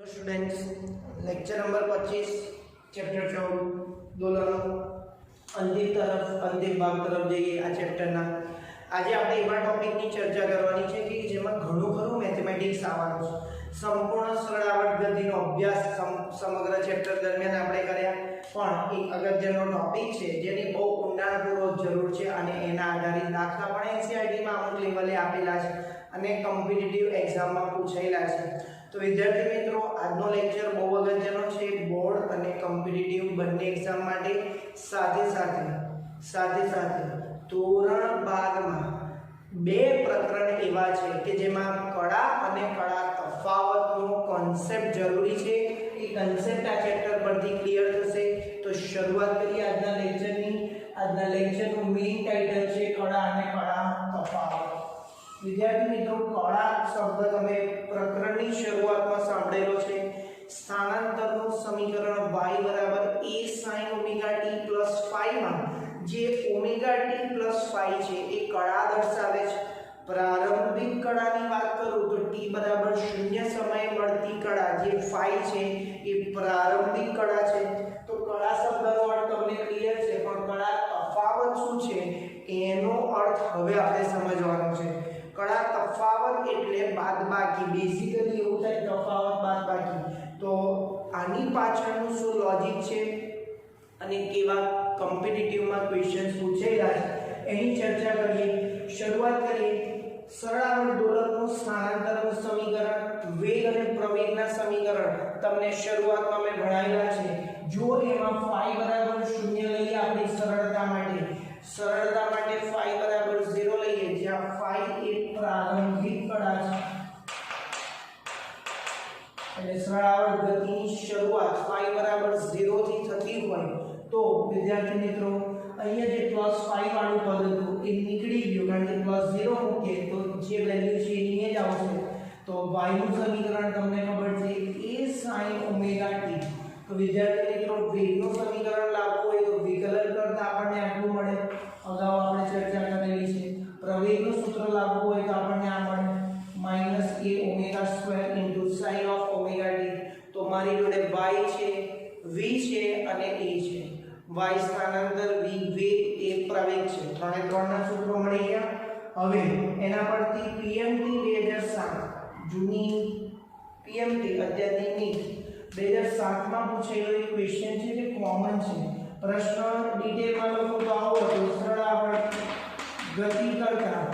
Students lecture number 25 chapter 14 दोलनो अंतिम भाग तरफ જઈએ આ ચેપ્ટરના આજે આપણે એવા ટોપિકની ચર્ચા કરવાની છે કે જેમાં ઘણું ખરું મેથેમેટિક્સ આવવાનું છે સંપૂર્ણ સરળ આવર્ત ગતિનો અભ્યાસ સમગ્ર ચેપ્ટર દરમિયાન આપણે કર્યા પણ એક અગત્યનો ટોપિક છે જેની બહુ ઊંડાણપૂર્વક જરૂર છે અને એના આધારિત દાખલા પણ એનસીઈઆરટી માં અમુક લેવલે આપેલા છે અને કોમ્પિટિટિવ એક્ઝામમાં પૂછાયેલા છે તો વિદ્યાર્થી મિત્રો આજનો લેક્ચર બહુ અગત્યનો છે બોર્ડ અને કોમ્પિટિટિવ બંને એક્ઝામ માટે સાથે સાથે ધોરણ 12 માં બે પ્રકરણ એવા છે કે જેમાં કળા અને કળા તફાવતનો કોન્સેપ્ટ જરૂરી છે એ કોન્સેપ્ટ આ ચેપ્ટર પરથી ક્લિયર થશે તો શરૂઆત કરીએ આજના લેક્ચરનું મેઇન ટાઇટલ છે કળા અને કળા તફાવત વિદ્યાર્થી મિત્રો કળા શબ્દ તમે પ્રકરણની શરૂઆતમાં સાંભળેલો છે સ્થાનાંતરનું સમીકરણ y a sin omega t + phi માં જે ઓમેગા t + phi છે એ કળા દર્શાવે છે પ્રારંભિક કળાની વાત કરું તો t બરાબર 0 સમયે મળતી કળા જે phi છે એ પ્રારંભિક કળા છે તો કળા શબ્દનો અર્થ તમને ક્લિયર છે પણ કળા તફાવત શું છે એનો અર્થ હવે આપણે સમજવાનો છે કળા તફાવત એટલે બાદબાકી બેઝિકલી એવું થાય તફાવત બાદબાકી તો આની પાછળનું શું લોજિક છે અને કેવા કોમ્પિટિટિવમાં ક્વેશ્ચન્સ પૂછેલા છે એની ચર્ચા કરીએ શરૂઆત કરીએ સરળ આવર્ત દોલકનું સ્થાનાંતરનું સમીકરણ વેગ અને પ્રવેગના સમીકરણ તમને શરૂઆતમાં મેં ભણાવેલા છે જો એમાં phi બરાબર 0 લઈએ આપણી સરળતા માટે phi બરાબર 0 લઈએ જ્યાં phi એ પ્રારંભિક કળા છે એટલે સરળ આવર્ત ગતિની શરૂઆત phi બરાબર 0 થી થતી હોય તો વિદ્યાર્થી મિત્રો અહીંયા જે +phi વાળું પદ હતું એ નીકળી ગયું કારણ કે +0 મૂકીએ તો જે વેલ્યુ છે એની જ આવશે તો y નું સમીકરણ તમને ખબર છે a sin ઓમેગા t તો વિદ્યાર્થી મિત્રો વેગનું સમીકરણ લાવવું હોય તો વિકલન કરતા આપણને આટલું મળે અગાઉ આપણે ચર્ચા કરેલી છે પ્રવેગનું સૂત્ર લાવવું હોય તો આપણને આ મળે -a omega square * sin of omega t તો મારી જોડે y છે v છે અને a છે y સ્થાનાંતર v વેગ એ પ્રવેગ છે ત્રણે ત્રણના સૂત્રો મળી ગયા હવે એના પરથી PMT 2007 જૂની PMT અત્યારની 2007 માં પૂછેલો એક ક્વેશ્ચન છે જે કોમન છે પ્રશ્ન ડિટેલમાં લખો તો આવો હતો સરળ આવર્ત ગતિ કરતા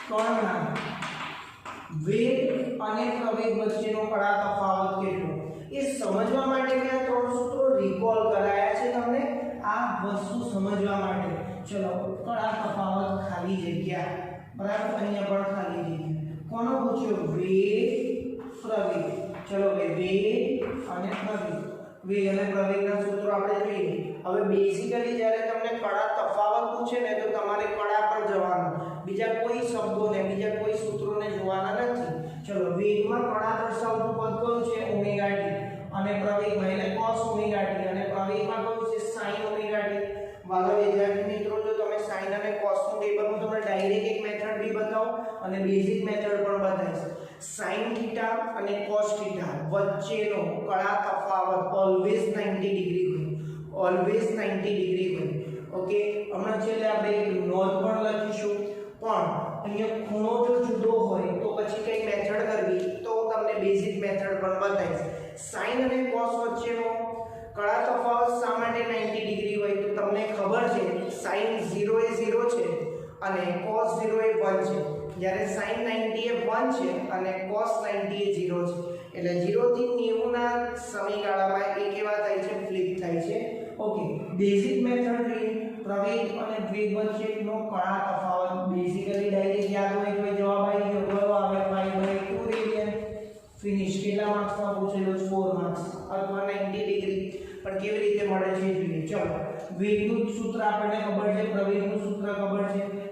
કણના વેગ અને પ્રવેગ વચ્ચેનો કળા તફાવત કેટલો એ સમજવા માટે મેં આ ત્રણ સૂત્રો રિકોલ કરાયા છે તમને આ વસ્તુ સમજવા માટે ચલો કળા તફાવત ખાલી જગ્યા બરાબર અહીંયા પણ ખાલી જગ્યા કોનો પૂછ્યો વેગ પ્રવેગ ચલો વેગ અને પ્રવેગના સૂત્રો આપણે જોઈએ હવે બેઝિકલી જ્યારે તમને કળા તફાવત પૂછે ને તો તમારે કળા પર જવાનું બીજા કોઈ શબ્દોને બીજા કોઈ સૂત્રોને જોવાના નથી ચલો વેગમાં કળા દર્શાવતું પદ કયું છે ઓમેગા t અને પ્રવેગમાં એટલે cos ઓમેગા t અને પ્રવેગમાં કયું છે sin ઓમેગા t વાલા વિદ્યાર્થી મિત્રો જો તમે sin અને cos નું ટેબલ હું તમને ડાયરેક્ટ એક મેથડ બી બતાવું અને બેઝિક મેથડ પણ બતાવીશ sin થીટા અને cos થીટા વચ્ચેનો કળા તફાવત ઓલવેઝ 90 ડિગ્રી હોય ઓકે હમણાં છેલ્લે આપણે એક નોંધ પણ લખીશું પણ અહીંયા ખૂણો જો જુદો હોય તો પછી કઈ મેથડ કરવી તો તમને બેઝિક મેથડ પણ બતાવીશ sin અને cos વચ્ચેનો કળા તફાવત શા માટે 90 ડિગ્રી હોય તો તમને ખબર છે sin 0 એ 0 છે અને cos 0 એ 1 છે જ્યારે sin 90 એ 1 છે અને cos 90 એ 0 છે એટલે 0 થી 90 ના સમયગાળામાં એ કેવા થાય છે ફ્લિપ થાય છે ઓકે બેઝિક મેથડ જોઈએ પ્રવેગ અને વેગ વચ્ચેનો કળા તફાવત બેઝિકલી ડાયરેક્ટ યાદ હોય તો જવાબ આવી ગયો કયો આવે π/2 રેડિયન ફિનિશ કેટલા માર્ક્સમાં પૂછેલો 4 માર્ક્સ અથવા 90 ડિગ્રી પણ કેવી રીતે મળે છે જોઈએ ચલો વેગનું સૂત્ર આપણને ખબર છે પ્રવેગનું સૂત્ર ખબર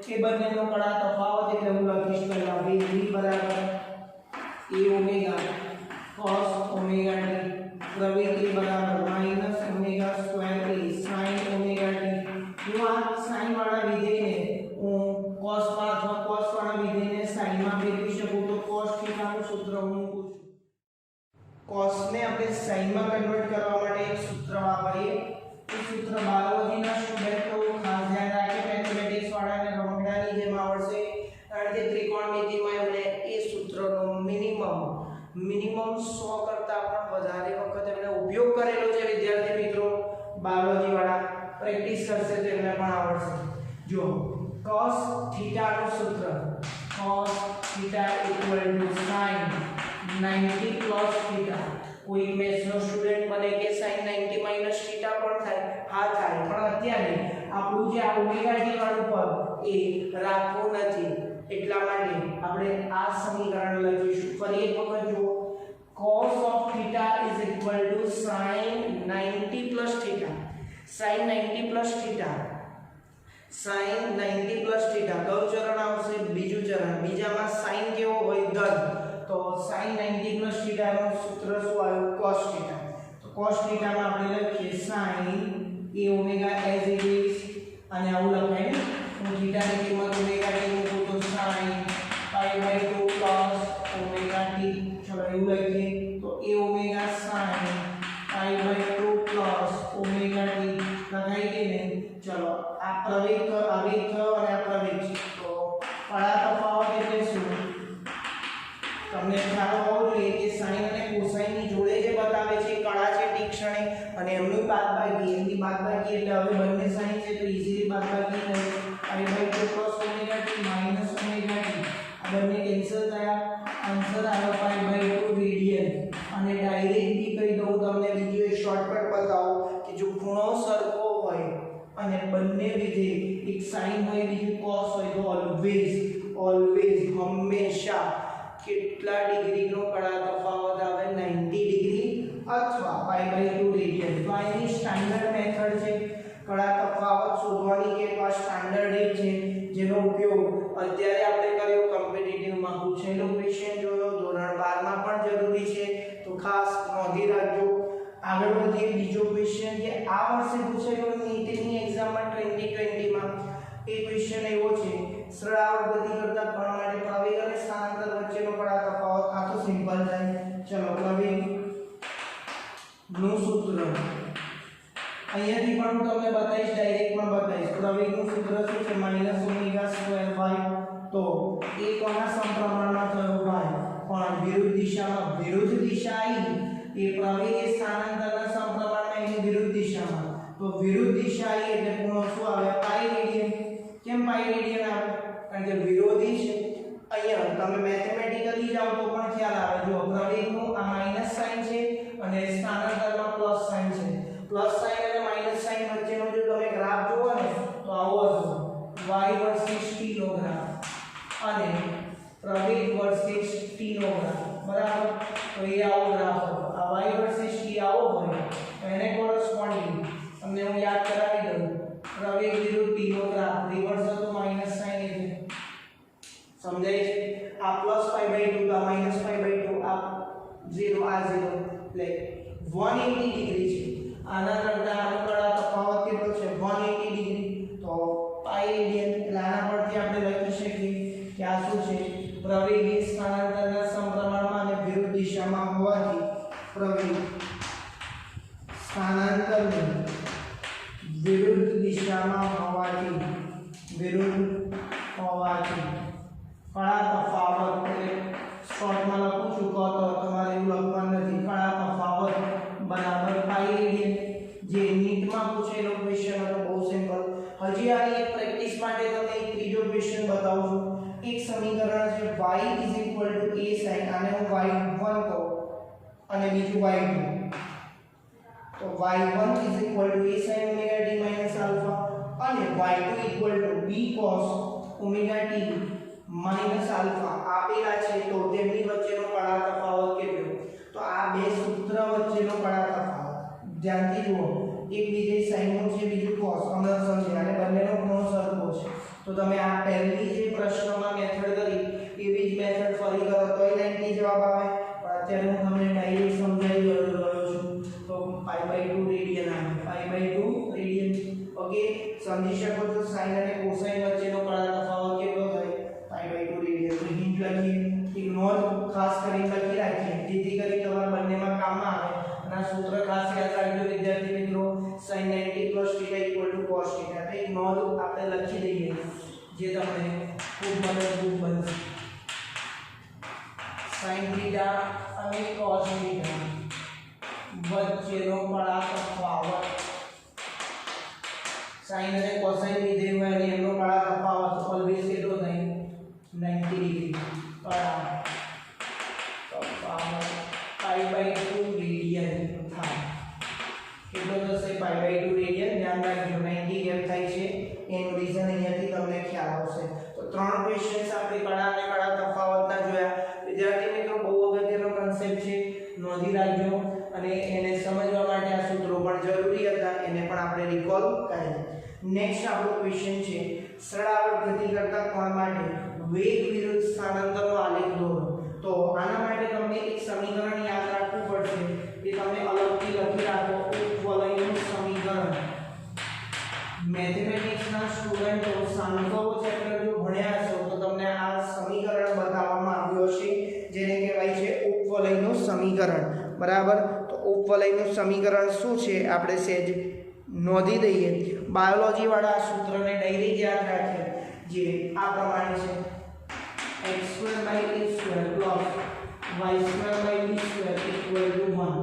છે એ બંનેનો કળા તફાવત એટલે હું લખીશ પહેલા વેગ v બરાબર a omega cos omega t પ્રવેગ એ બરાબર -omega square a sin omega t હું આ sin વાળા વિધેયને હું cos માં અથવા cos વાળા વિધેયને sin માં ફેરવી શકું તો cos થીટા નું સૂત્ર હું સાઈનમાં કન્વર્ટ કરવા માટે એક સૂત્ર વાપરીએ. એ સૂત્ર બાયોલોજીના સ્ટુડન્ટો ખાસ ધ્યાન રાખે, મેથમેટિક્સ વાળાને રમકડાની જેમ આવડશે, કારણ કે ત્રિકોણમિતિમાં એમણે એ સૂત્રનો મિનિમમ 100 કરતા પણ વધારે વખત એમણે ઉપયોગ કરેલો છે. વિદ્યાર્થી મિત્રો બાયોલોજી વાળા પ્રેક્ટિસ કરશે તો એમને પણ આવડશે. જો cos થીટા નું સૂત્ર cos theta sin 90 plus theta. કોઈ મેથ્સનો સ્ટુડન્ટ બને કે sin 90 માઈનસ થીટા પણ થાય? હા થાય, પણ અત્યારે આપણું જે આ ઓમેગા ટી વાળું પદ એ રાખવું નથી, એટલા માટે આપણે આ સમીકરણ લખીશું. ફરી એક વખત જુઓ, cos of theta is equal to sin 90 plus theta. sin 90 plus theta, sin 90 plus theta. કયું ચરણ આવશે? બીજું ચરણ. બીજામાં sin કેવો હોય? ધન. તો sin 90 plus theta નું સૂત્ર શું આવ્યું? cos theta. તો cos theta માં આપણે લખીએ sin a omega as it is, અને આવું લખાય ને, હું theta ની કિંમત omega t મૂકું તો sin pi/2 plus omega t. ચલો એવું લખીએ તો a omega sin pi/2 plus omega t લખાઈ ગઈ ને. ચલો આ પ્રવેગ આવેગ થયો અને આ પ્રવેગ છે, તો કળા તફાવત એટલે શું? તમને ખ્યાલ હોવો જોઈએ કે sin અને cosine ની જોડે જે બતાવે છે કળા છે તીક્ષ્ણે, અને એમનું બાદબાકી, એમની બાદબાકી એટલે હવે બંને sin છે તો ઈઝીલી બાદબાકી થાય. pi/2 plus omega t minus omega t, આ બંને કેન્સલ થયા, આન્સર આવ્યો pi/2 રેડિયન. અને ડાયરેક્ટલી કહી દઉં તમને, બીજો એક શોર્ટકટ બતાવો કે જો ખૂણો સરખો હોય અને બંને વિધેય, એક sin હોય બીજું cos હોય, તો ઓલવેઝ હંમેશા કેટલા ડિગ્રીનો કળા તફાવત આવે? 90 ડિગ્રી અથવા pi/2 રેડિયન. તો આ એની સ્ટાન્ડર્ડ મેથડ છે કળા તફાવત શોધવાની, કે આ સ્ટાન્ડર્ડ રીત છે જેનો ઉપયોગ અત્યારે આપણે કર્યો, કોમ્પિટિટિવમાં પૂછેલો ક્વેશ્ચન જોયો, ધોરણ 12 માં પણ જરૂરી છે, તો ખાસ નોંધી રાખજો. આગળ વધીએ. બીજો ક્વેશ્ચન જે આ વર્ષે પૂછેલો નીટની એક્ઝામમાં 2020 માં, એ ક્વેશ્ચન એવો છે, સરળ આવર્ત ગતિ કરતા કણ માટે પ્રવેગ અને સ્થાનાંતર વચ્ચેનો કળા તફાવત. આ તો સિમ્પલ થાય. ચલો પ્રવેગ નું સૂત્ર અહીંયાથી પણ હું તમને બતાવીશ, ડાયરેક્ટ પણ બતાવીશ. પ્રવેગનું સૂત્ર શું છે? -omega²y. તો એ કોના સમપ્રમાણમાં થયો? y. પણ વિરુદ્ધ દિશામાં, વિરુદ્ધ દિશા આવી એ પ્રવેગ એ સ્થાનાંતરના સમપ્રમાણમાં, એની વિરુદ્ધ દિશામાં. તો વિરુદ્ધ દિશા આવી એટલે ખૂણો શું આવે? પાઈ રેડિયન. કેમ પાઈ રેડિયન આવે? કારણ કે વિરોધી છે. અહીંયા તમે મેથેમેટિકલી જાઓ તો પણ ખ્યાલ આવે. જો પ્રવેગનું આ માઈનસ સાઇન છે અને સ્થાનાંતરમાં પ્લસ સાઇન છે. પ્લસ સાઇન અને માઈનસ સાઇન વચ્ચેનો જો તમે ગ્રાફ જુઓ ને તો આવો હશે, y વર્સિસ t નો ગ્રાફ અને પ્રવેગ વર્સિસ t નો ગ્રાફ, બરાબર? તો એ આવો ગ્રાફ હતો. આ y વર્સિસ t આવો હોય તો એને કોરસ્પોન્ડિંગ તમને હું યાદ કરાવી દઉં, પ્રવેગ વિરુદ્ધ t નો ગ્રાફ રિવર્સ હતો, માઈનસ સાઇન એટલે સમજાય છે? આ પ્લસ pi/2 તો આ માઈનસ pi/2, આ 0 આ 0 એટલે 180 ડિગ્રી છે. આના કરતા આનો કળા તફાવત કેટલો છે? 180 ડિગ્રી. તો પાઈ રેડિયન. એટલે આના પરથી આપણે લખી શકીએ કે આ શું છે? પ્રવેગ એ સ્થાનાંતરના સમપ્રમાણમાં અને વિરુદ્ધ દિશામાં હોવાથી પ્રવેગ સ્થાનાંતરની વિરુદ્ધ દિશામાં હોવાથી કળા તફાવત, એટલે શોર્ટમાં લખું છું કહો તો તમારે એવું લખવાનું નથી, કળા તફાવત બરાબર પાઈ રેડિયન. જે નીટમાં પૂછેલો ક્વેશ્ચન હતો, બહુ સિમ્પલ. હજી આની એક પ્રેક્ટિસ માટે તમને એક ત્રીજો ક્વેશ્ચન બતાવું છું. એક સમીકરણ છે y a sin, આને હું y1 કહું અને બીજું y2. તો y1 a sin omega t minus alpha અને y2 b cos omega t minus alpha આપેલા છે. તો તેમની વચ્ચેનો કળા તફાવત કેટલો? તો આ બે સૂત્ર વચ્ચેનો કળા તફાવત ધ્યાનથી જુઓ. એક વિધેય sin નું છે, બીજું cos. હમણાં સમજ્યા, અને બંનેનો ખૂણો સરખો છે. તો તમે આ પહેલી જે પ્રશ્નમાં મેથડ કરી એવી જ મેથડ ફરી કરો તોય 90 જવાબ આવે. પણ અત્યારે હું તમને ડાયરેક્ટ સમજાવી રહ્યો છું. તો pi/2 રેડિયન આવે, pi/2 રેડિયન. ઓકે, સમજી શકો છો sin અને cosine વચ્ચેનો કળા તફાવત કેટલો થાય? pi/2 radian. તો હિન્ટ લખીએ, એક નોટ ખાસ કરીને લખી રાખીએ જેથી કરી તમારા બંનેમાં કામમાં આવે. અને આ વિદ્યાર્થી મિત્રો sin 90 + θ = cos θ. તો એક નોંધ આપણે લખી દઈએ જે તમને ખૂબ મદદરૂપ બનશે. sin θ અને cos θ વચ્ચેનો કળા તફાવત. sin અને cosine વિધેય હોય અને એમનો કળા તફાવત ઓલવેઝ કેટલો થાય 90 ડિગ્રી. કળા તફાવત π/2 રેડિયન થાય. કેટલો થશે π/2 રેડિયન. ધ્યાન રાખજો 90 કેમ થાય છે એનું રીઝન અહીંયાથી તમને ખ્યાલ આવશે. તો ત્રણ ક્વેશ્ચન્સ આપણે કળા અને કળા તફાવતના જોયા. વિદ્યાર્થી મિત્રો બહુ અગત્યનો કન્સેપ્ટ છે, નોંધી રાખજો અને એને સમજવા માટે આ સૂત્રો પણ જરૂરી હતા, એને પણ આપણે રિકોલ કરીએ. નેક્સ્ટ આપણો ક્વેશ્ચન છે સરળાવર્ત ગતિ કરતા કોણ માટે વેગ વિરુદ્ધ સ્થાનાંતરનો આલેખ દોરો. તો આના માટે તમને એક સમીકરણ યાદ રાખવું પડશે, એ તમે અલગથી લખી રાખો. ઉપવલયનું સમીકરણ. મેથેમેટિક્સના સ્ટુડન્ટો સાંકળો ચેપ્ટર જો ભણ્યા છો તો તમને આ સમીકરણ બતાવવામાં આવ્યું હશે, જેને કહેવાય છે ઉપવલયનું સમીકરણ. બરાબર. તો ઉપવલયનું સમીકરણ શું છે આપણે સહેજ નોંધી દઈએ. બાયોલોજી વાળા આ સૂત્રને ડાયરેક્ટ યાદ રાખીએ, જે આ પ્રમાણે છે x2/a² + y2/b² = 1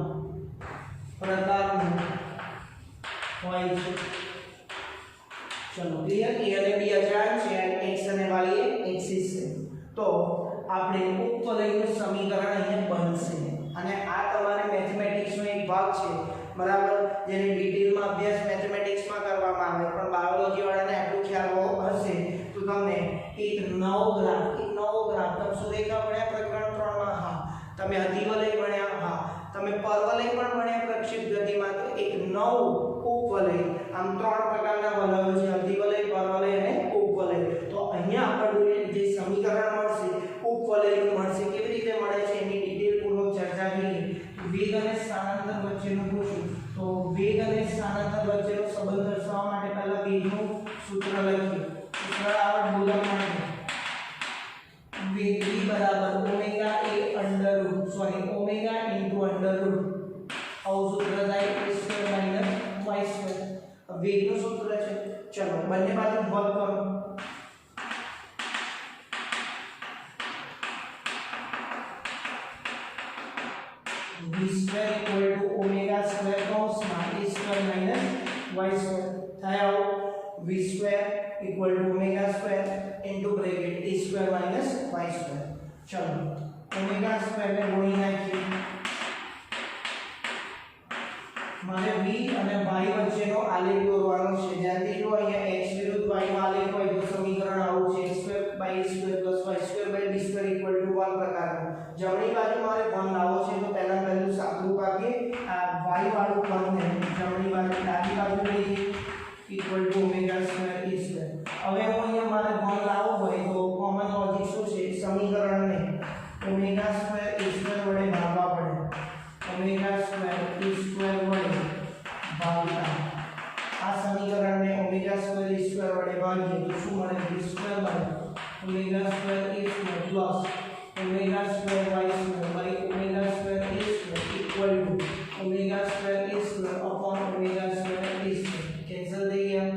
પ્રકારનું હોય છે. ચલો ક્લિયર. a અને b અચળાંક છે અને x અને y એ એક્સિસ છે. તો આપણે ઉપવલયનું સમીકરણ અહીંયા બનશે અને આ તમારે મેથેમેટિક્સનો એક ભાગ છે. બરાબર. જેને ડિટેલમાં અભ્યાસ મેથેમેટિક્સમાં કરવામાં આવે, પણ બાયોલોજી વાળાને આટલું ખ્યાલ હશે તો તમને એક નવો ગ્રાફ તમે સુરેખા ભણ્યા પ્રકરણ 3 માં? હા. તમે અધિવલય ભણ્યા? હા. તમે પરવલય પણ ભણ્યા પ્રક્ષેપ ગતિમાં? તો એક નવું ઉપવલય. આમ ત્રણ પ્રકારના વલયો છે, અધિવલય, પરવલય અને ઉપવલય. તો અહીંયા આપણને જે સમીકરણ મળશે ઉપવલયનું મળશે. કેવી રીતે મળે છે એની ડિટેલ પૂર્વક ચર્ચા કરીએ. વેગ અને સ્થાનાંતર વચ્ચેનું પૂછું તો વેગ અને સ્થાનાંતર વચ્ચેનો સંબંધ દર્શાવવા માટે પહેલા વેગનું સૂત્ર લખીએ. સૂત્ર આવડ બોલવા માટે વેગ v = omega a omega into √ આવું સૂત્ર થાય a² - y². વેગનું સૂત્ર છે. ચલો બંને બાજુ ભાગ કરો. v² = ઓમેગા સ્ક્વેર કૌંસમાં a² - y² થાય. v² = omega square into bracket a² - y². ચલો ઓમેગા સ્ક્વેર ને ગુણી નાખીએ. મારે v અને y વચ્ચેનો આલેખ દોરવાનો છે. ધ્યાનથી જો અહીંયા x વિરુદ્ધ y નો આલેખ હોય તો સમીકરણ આવું છે x²/a² + y²/b² = 1 પ્રકારનું. જમણી બાજુ મારે 1 લાવવો છે તો પહેલા પહેલું સાદુરૂપ આપીએ. આ y વાળું પદને જમણી બાજુ ડાબી બાજુ લઈએ = ઓમેગા² a². હવે હું અહીંયા મારે 1 લાવવો હોય તો કોમન લોજિક શું છે, સમીકરણને ઓમેગા² a² વડે ભાગવા પડે. ઓમેગા² a² વડે ભાગતા આ સમીકરણને ઓમેગા² a² વડે ભાગીએ તો શું મળે? v² / omega a² plus omega y² / omega a² = omega a² upon omega a². Cancel થઈ ગયા.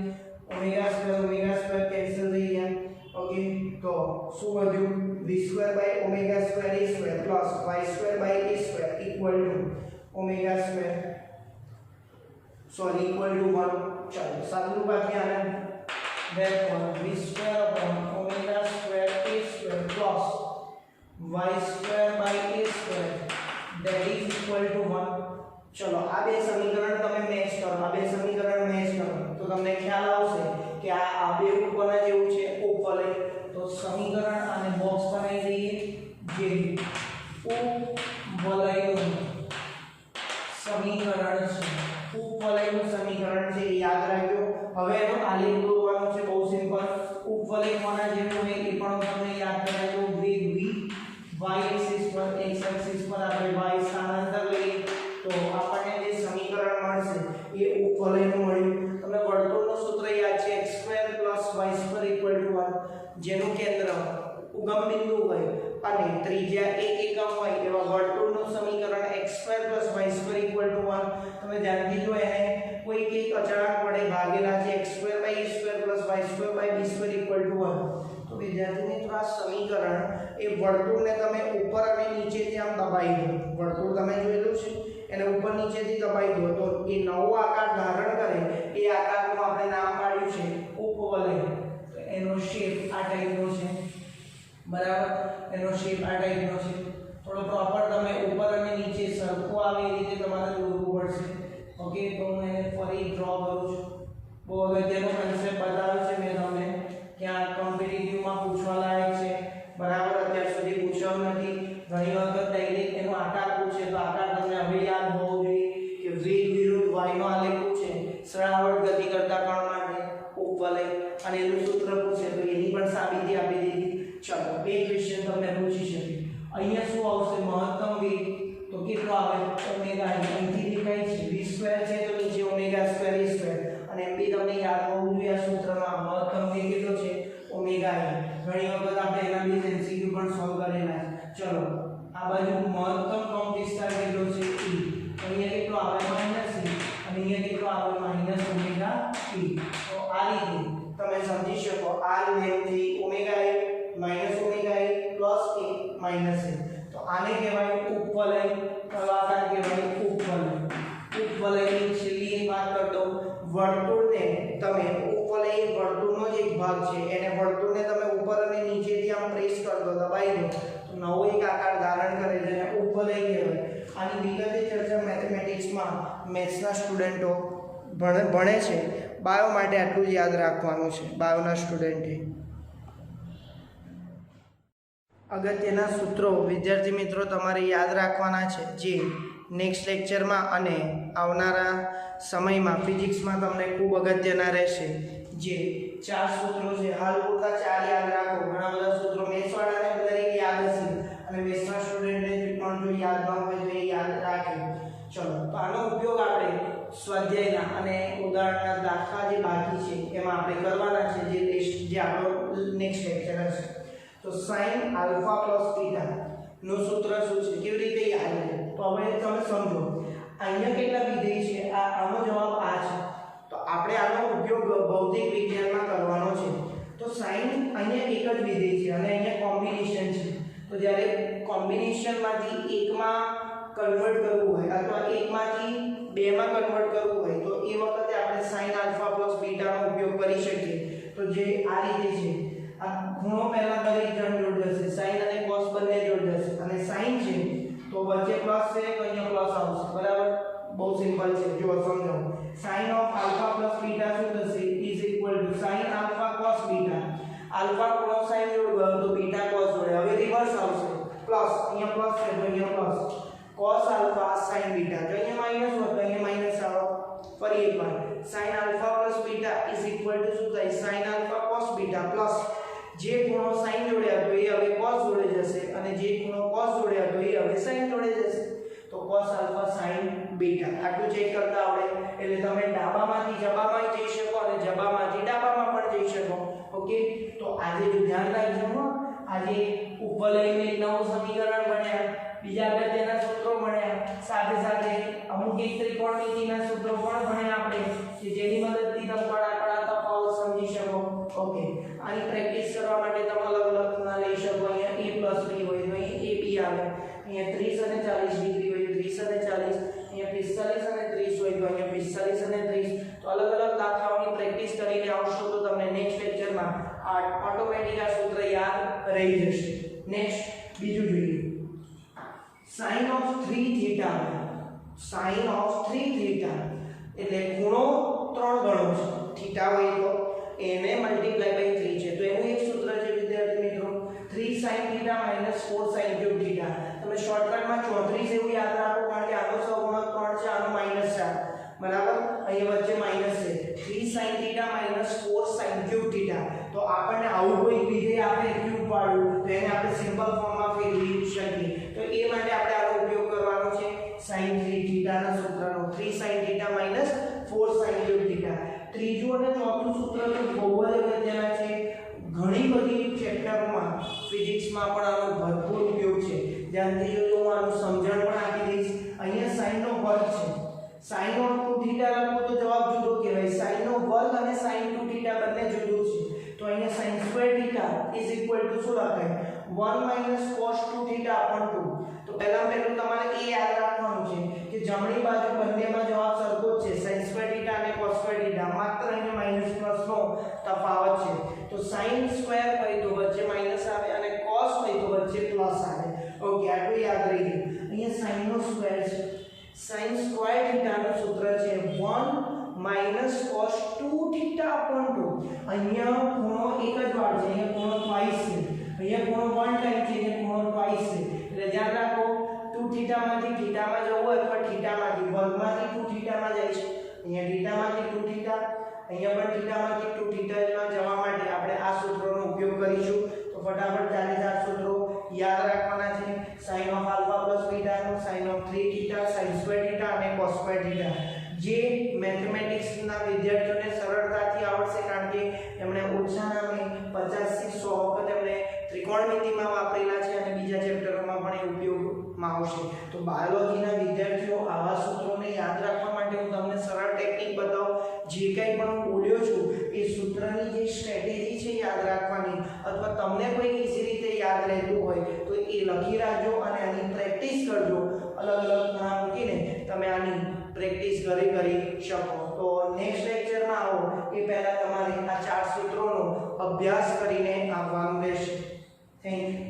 ઓમેગા² કેન્સલ થઈ ગયા. ઓકે. તો શું વધ્યું? v² / omega a² plus y² / a² = ઓમેગા² = 1. ચાલો સાદુરૂપ આપીએ આને. therefore v² upon omega a² plus y² / a² that is equal to 1. ચલો આ બે સમીકરણ તમે મેચ કરો. આ બે સમીકરણ મેચ કરો તો તમને ખ્યાલ આવશે કે આ બે કોના જેવું છે? ઉપવલય. તો સમીકરણ અને બોક્સ બનાવી દઈએ જે ઉપવલયનું સમીકરણ છે. ઉપવલયનું સમીકરણ છે એ યાદ રાખજો. હવે એનો આલેખ દોરવાનો છે. બહુ સિમ્પલ. ઉપવલય કોના જેવું હોય એ પણ તમને યાદ કરાવ્યો. વેગ v y એક્સિસ પર, x એક્સિસ પર આપણે y સ્થાનાંતર લઈએ તો આપણને જે સમીકરણ મળશે એ ઉપવલયનું મળ્યું. તમને વર્તુળનું સૂત્ર યાદ છે x² + y² = 1. જેનું કેન્દ્ર ઉગમ બિંદુ હોય અને ત્રિજ્યા 1 એકમ હોય એવા વર્તુળનું સમીકરણ x² + y² = 1. તમે ધ્યાનથી જો એને કોઈ કે અચાનક વડે ભાગેલા છે x² / a² + y² / b² = 1 તો વિદ્યાર્થી મિત્રો આ સમીકરણ એ વર્તુળને તમે ઉપર અને નીચેથી આમ દબાઈ દો, વર્તુળ તમે જોયેલું છે એને ઉપર નીચેથી દબાઈ દો તો એ નવો આકાર ધારણ કરે, એ આકારનું આપણે નામ પાડ્યું છે ઉપવલય. તો એનો શેપ આ ટાઈપનો છે, બરાબર, એનો શેપ આ ટાઈપનો છે. થોડો પ્રોપર તમે ઉપર અને નીચે સરખું આવે એ રીતે તમારે દોરવું પડશે. ઓકે, તો હું એને ફરી ડ્રો કરું છું. બહુ અગત્યનો કન્સેપ્ટ બતાવ્યો છે મેં તમને, કે આ કોમ્પિટિટિવમાં પૂછવા લાયક છે, બરાબર, અત્યાર સુધી પૂછ્યો નથી. ઘણી વખત ડાયરેક્ટ એનો આકાર પૂછે તો આકાર તમને હવે યાદ હોવો જોઈએ કે વેગ વિરુદ્ધ y નો આલેખ પૂછે સરળાવર્ત ગતિ કરતા કણ માટે ઉપવલય, અને એનું સૂત્ર પૂછે તો એની પણ સાબિતી આપી દીધી. ચલો, બે ક્વેશ્ચન તમને પૂછી શકે. અહીંયા શું આવશે? મહત્તમ વેગ તો કેટલો આવે? ઓમેગા. અહીંથી દેખાય છે v² છે તો નીચે ω²a², અને એમ બી તમને યાદ હોવું જોઈએ આ સૂત્રમાં મહત્તમ વેગ કેટલો છે? Omega a. ઘણી વખત આપણે એના બે MCQ પણ સોલ્વ કરેલા છે. ચલો, આ બાજુ મહત્તમ કંપ વિસ્તાર કેટલો છે? e. અહીંયા કેટલો આવે? -e, અને અહીંયા કેટલો આવે? -ωe. તો આ રીતે તમે સમજી શકો r વેગથી omega a -ωa + a. તો આને કહેવાય ઉપવલય. કયો આકાર કહેવાય? ઉપવલય. ઉપવલયની છેલ્લી એક વાત કરી દઉં. વર્તુળને તમે ઉપવલય વર્તુળનો જ એક ભાગ છે, એને વર્તુળને તમે ઉપર અને નીચેથી આમ પ્રેસ કરી દો, દબાઈ દો તો નવો એક આકાર ધારણ કરે છે, જેને ઉપવલય કહેવાય. આની વિગતે ચર્ચા મેથેમેટિક્સમાં મેથ્સના સ્ટુડન્ટો ભણે છે. બાયો માટે આટલું જ યાદ રાખવાનું છે, બાયોના સ્ટુડન્ટે. અગત્યના સૂત્રો વિદ્યાર્થી મિત્રો તમારે યાદ રાખવાના છે, જે નેક્સ્ટ લેક્ચરમાં અને આવનારા સમયમાં ફિઝિક્સમાં તમને ખૂબ અગત્યના રહેશે. જે 4 સૂત્રો છે, હાલ પૂરતા 4 યાદ રાખો. ઘણા બધા સૂત્રો મેથ્સવાળાને દરેક યાદ હશે, અને મેથ્સના સ્ટુડન્ટને પણ જો યાદ ન હોય તો એ યાદ રાખે. ચલો, તો આનો ઉપયોગ આપણે સ્વાધ્યાયના અને ઉદાહરણના દાખલા જે બાકી છે એમાં આપણે કરવાના છે, જે આપણો નેક્સ્ટ લેક્ચર હશે. તો sin α + β નું સૂત્ર શું છે, કેવી રીતે યાદ રહે? તો હવે તમે સમજો, અહીંયા કેટલા વિધેય છે? આનો જવાબ આ છે. તો આપણે આનો ઉપયોગ ભૌતિક વિજ્ઞાનમાં કરવાનો છે. તો sin અહીંયા એક જ વિધેય છે અને અહીંયા કોમ્બિનેશન છે. તો જ્યારે કોમ્બિનેશનમાંથી એકમાં કન્વર્ટ કરવું હોય અથવા એકમાંથી બેમાં કન્વર્ટ કરવું હોય તો એ વખતે આપણે sin α + β નો ઉપયોગ કરી શકીએ. તો જે આ રીતે છે, આ ખૂણો પહેલા દરેક જણ જોડ જશે, sin અને cos બંને જોડ જશે, અને sin છે તો વચ્ચે પ્લસ છે તો અહીંયા પ્લસ આવશે, બરાબર. બહુ સિમ્પલ છે, જો સમજો. sin of α + β શું થશે? is equal to sin α cos β. Alpha ખૂણો sin જોડ ગયો તો બીટા cos જોડે, હવે રિવર્સ આવશે, પ્લસ, અહીંયા પ્લસ છે તો અહીંયા પ્લસ, cos α sin β. જો અહીંયા માઈનસ હોય તો અહીંયા માઈનસ આવો. ફરી એકવાર, sin α + β is equal to શું થાય? sin α cos β પ્લસ જે ખૂણો sin જોડે હતો એ હવે cos જોડે જશે, અને જે ખૂણો cos જોડે હતો એ હવે sin જોડે જશે. તો cos α sin β. આટલું ચેક કરતા આવડે એટલે તમે ડાબામાંથી જબામાં જઈ શકો અને જબામાંથી ડાબામાં પણ જઈ શકો. ઓકે, તો આજે જો ધ્યાન રાખજો હો, આજે ઉપવલયનું એક નવું સમીકરણ ભણ્યા, બીજા અગત્યના સૂત્રો ભણ્યા, સાથે સાથે અમુક એક ત્રિકોણમિતિના સૂત્રો પણ ભણ્યા આપણે, કે જેની મદદથી તમે કડા તફાવત સમજી શકો. ઓકે, આની પ્રેક્ટિસ કરવા માટે તમે અલગ અલગ ખૂણા લઈ શકો. અહીંયા a + b હોય તો અહીં ab આવે, અહીંયા 30 અને 40 ડિગ્રી હોય 30 અને 40, અહીંયા 45 અને 30 હોય તો અહીંયા 45 અને 30. તો અલગ અલગ દાખલાઓની પ્રેક્ટિસ કરીને આવશો તો તમને નેક્સ્ટ લેક્ચરમાં આ ઓટોમેટિક આ સૂત્ર યાદ રહી જશે. નેક્સ્ટ બીજું જોઈએ, sin of 3θ. sin of 3θ એટલે ખૂણો 3 ગણો છે, થીટા હોય તો એને મલ્ટીપ્લાય બાય 3 છે. તો એનું એક સૂત્ર છે વિદ્યાર્થી મિત્રો, 3 sin θ - 4 sin cube θ. તમે શોર્ટકટમાં 34 એવું યાદ રાખો, કારણ કે આનો સહગુણક 3 છે, આનો -4, બરાબર. અહીં વચ્ચે માઈનસ છે. 3 sin θ - 4 sin cube θ. તો આપણને આવું કોઈ વિધેય આપે ક્યુબ વાળું, તો એને આપણે સિમ્પલ ફોર્મમાં ફેરવી શકીએ. તો એ માટે આપણે આનો ઉપયોગ કરવાનો છે sin 3θ ના સૂત્રનો, 3 sin θ - 4 sin cube θ. ત્રીજું અને ચોથું સૂત્ર તો બહુ જ અગત્યના છે. ઘણી બધી ચેપ્ટરોમાં ફિઝિક્સમાં પણ આનો ભરપૂર ઉપયોગ છે. ધ્યાનથી જોજો, હું આનું સમજણ પણ આપી દઈશ. અહીંયા sin નો વર્ગ છે, sin of 2 થીટા લખો તો જવાબ જુદો કહેવાય sin નો વર્ગ અને sin 2 થીટા બંને જુદું છે તો અહીંયા sin સ્ક્વેર થીટા શું લખાય 1 cos 2 થીટા upon 2 તો પહેલું તમારે એ યાદ રાખવાનું છે કે જમણી બાજુ બંનેમાં જવાબ સરખો જ છે sin સ્ક્વેર થીટા અને cos સ્ક્વેર થીટા માત્ર અહીંયા માઈનસ પ્લસ નો તફાવત છે તો sin સ્ક્વેર હોય તો વચ્ચે માઈનસ આવે અને cos હોય તો વચ્ચે પ્લસ આવે ઓકે આટલું યાદ રહી ગયું અહીંયા sin નો સ્ક્વેર છે sin સ્ક્વેર થીટા નું સૂત્ર છે 1 cos 2 થીટા upon 2 અહીંયા ખૂણો એક જ વાર છે અહીંયા ખૂણો twice છે અહીંયા ખૂણો 1 ટાઈમ છે અહીંયા ખૂણો twice છે એટલે ધ્યાન રાખો 2 થીટામાંથી થીટામાં જવું હોય અથવા થીટામાંથી વર્ગમાંથી 2 થીટામાં જાય છે અહીંયા થીટામાંથી 2 થીટા અહીંયા પણ થીટામાંથી 2 થીટામાં જવા માટે આપણે આ સૂત્રોનો ઉપયોગ કરીશું તો ફટાફટ ચાલે આ સૂત્રો યાદ રાખવાના છે sin of alpha plus beta નો sin of 3 theta sin square theta અને cos સ્ક્વેર થીટા જે મેથેમેટિક્સ ના વિદ્યાર્થીઓને સરળતાથી આવડશે કારણ કે એમણે ઓછાના 50 થી 100 વખત એમણે ત્રિકોણમિતિમાં વાપરેલા છે અને બીજા ચેપ્ટરોમાં પણ એ ઉપયોગમાં આવશે તો બાયોલોજીના વિદ્યાર્થીઓ આવા સૂત્રોને યાદ રાખવા માટે હું તમને સરળ ટેકનિક બતાવું જે કંઈ પણ હું બોલ્યો છું એ સૂત્રની જે સ્ટ્રેટેજી છે યાદ રાખવાની અથવા તમને કોઈ ઈઝી રીતે યાદ રહેતું હોય તો એ લખી રાખજો અને આની પ્રેક્ટિસ કરજો અલગ અલગ ખૂણા મૂકીને તમે આની પ્રેક્ટિસ કરી શકો તો નેક્સ્ટ લેક્ચરમાં આવો એ પહેલા તમારે આ 4 સૂત્રોનો અભ્યાસ કરીને આવવાનું રહેશે થેન્ક યુ